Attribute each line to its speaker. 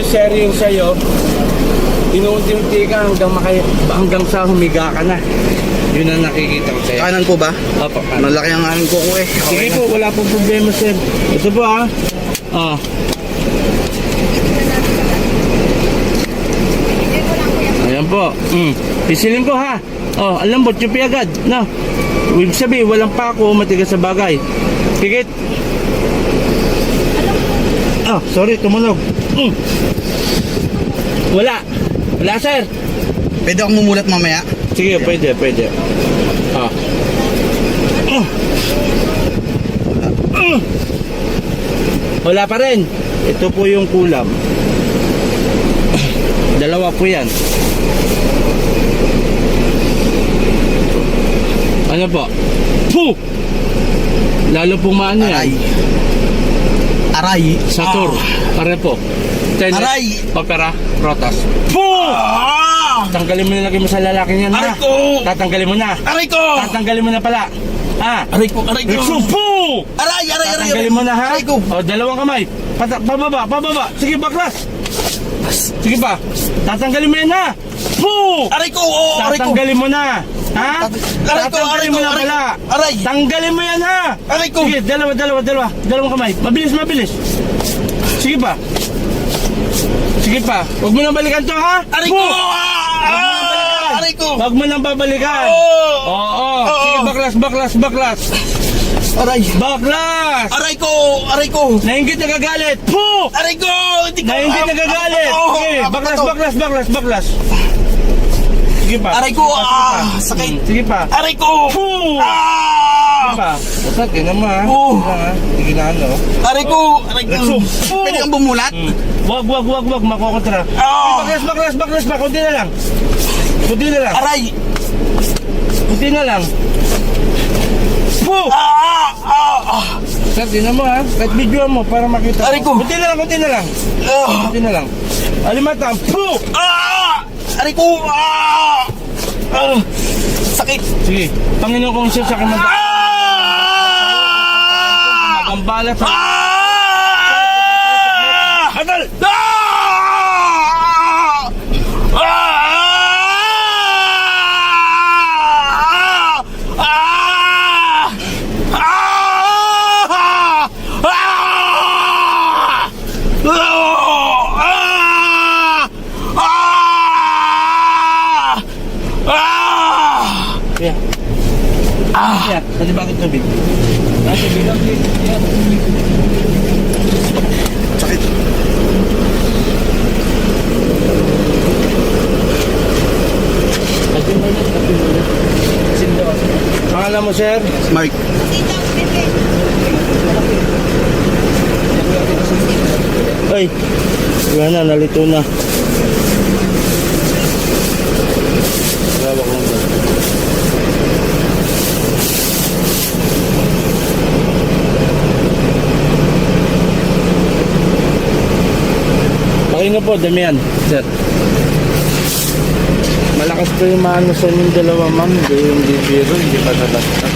Speaker 1: seryo sa'yo, inuunti-unti ka hanggang sa humiga ka na. Yun ang nakikita ko sa'yo.
Speaker 2: Kanan po ba?
Speaker 1: Opo, kanan.
Speaker 2: Malaki ang aking kuko eh.
Speaker 1: Sige
Speaker 2: Okay
Speaker 1: po,
Speaker 2: na.
Speaker 1: wala pong problema, sir. Ito po, ha. Ayan po. Pisilin ko, ha. Ang lambot, chupi agad. No. Ibig sabihin, walang pako, matigas sa bagay. Pigit. Sorry, tumunog. Wala. Wala, sir.
Speaker 2: Pwede akong mumulat mamaya?
Speaker 1: Sige, pwede. Wala pa rin. Ito po yung kulam. Dalawa po yan. Ano po? Puh! Lalo pong maano yan.
Speaker 2: Aray.
Speaker 1: Satur. Pare po. Tenet.
Speaker 2: Aray!
Speaker 1: Opera. Rotas. Puh! Tanggalin mo na lagi mo sa lalaki niyan, ha?
Speaker 2: Aray ko!
Speaker 1: Tatanggalin mo na.
Speaker 2: Aray ko!
Speaker 1: Tatanggalin mo na pala. Ha?
Speaker 2: Aray ko!
Speaker 1: Puh!
Speaker 2: Aray!
Speaker 1: Tatanggalin mo na, ha?
Speaker 2: Aray ko!
Speaker 1: Dalawang kamay. Pababa. Sige, baklas. Sige pa. Tatanggalin mo yan, ha? Puh!
Speaker 2: Aray ko! Aray ko!
Speaker 1: Tatanggalin mo na. Ha?
Speaker 2: Aray ko!
Speaker 1: Tatanggalin mo na pala.
Speaker 2: Aray!
Speaker 1: Tanggalin mo yan, ha?
Speaker 2: Aray ko!
Speaker 1: Sige, dalawa. Dalawang kamay. Mabilis. Sige pa. Huwag mo nang balikan to, ha?
Speaker 2: Aray ko! Aray ko!
Speaker 1: Huwag mo nang babalikan. Oo. Sige, baklas.
Speaker 2: Aray!
Speaker 1: Baklas!
Speaker 2: Aray ko! Aray ko!
Speaker 1: Nainggit nagagalit. Puh!
Speaker 2: Aray ko!
Speaker 1: Nainggit nagagalit. Sige, baklas. Sige pa.
Speaker 2: Aray ko! Sakit!
Speaker 1: Sige pa.
Speaker 2: Aray ko!
Speaker 1: Puh! Sige pa. Basta, tingnan mo, ha? Sige na, ano?
Speaker 2: Aray ko! Aray ko! Pwede kang bumulat?
Speaker 1: Wag, makokontra. Baklas pa, kunti na lang.
Speaker 2: Aray!
Speaker 1: Kunti na lang. Puh! Sir, tingnan mo, ha? Kahit video mo para makita.
Speaker 2: Aray ko!
Speaker 1: Kunti na lang. Alimata. Puh!
Speaker 2: Aray ko! Sakit!
Speaker 1: Sige, Panginoon kong siya sa akin magambala sa... Hadal! Yeah. Tadi bakit tubig?
Speaker 2: Sakit!
Speaker 1: Pangalan mo, sir?
Speaker 2: Mark.
Speaker 1: Ay, wala na, nalito na. Lawak lang ba? Pakinggan po, Damian, sir. Malakas po yung maano sa inyong dalawa, ma'am. Hindi yung bibiro, hindi pa nalasta.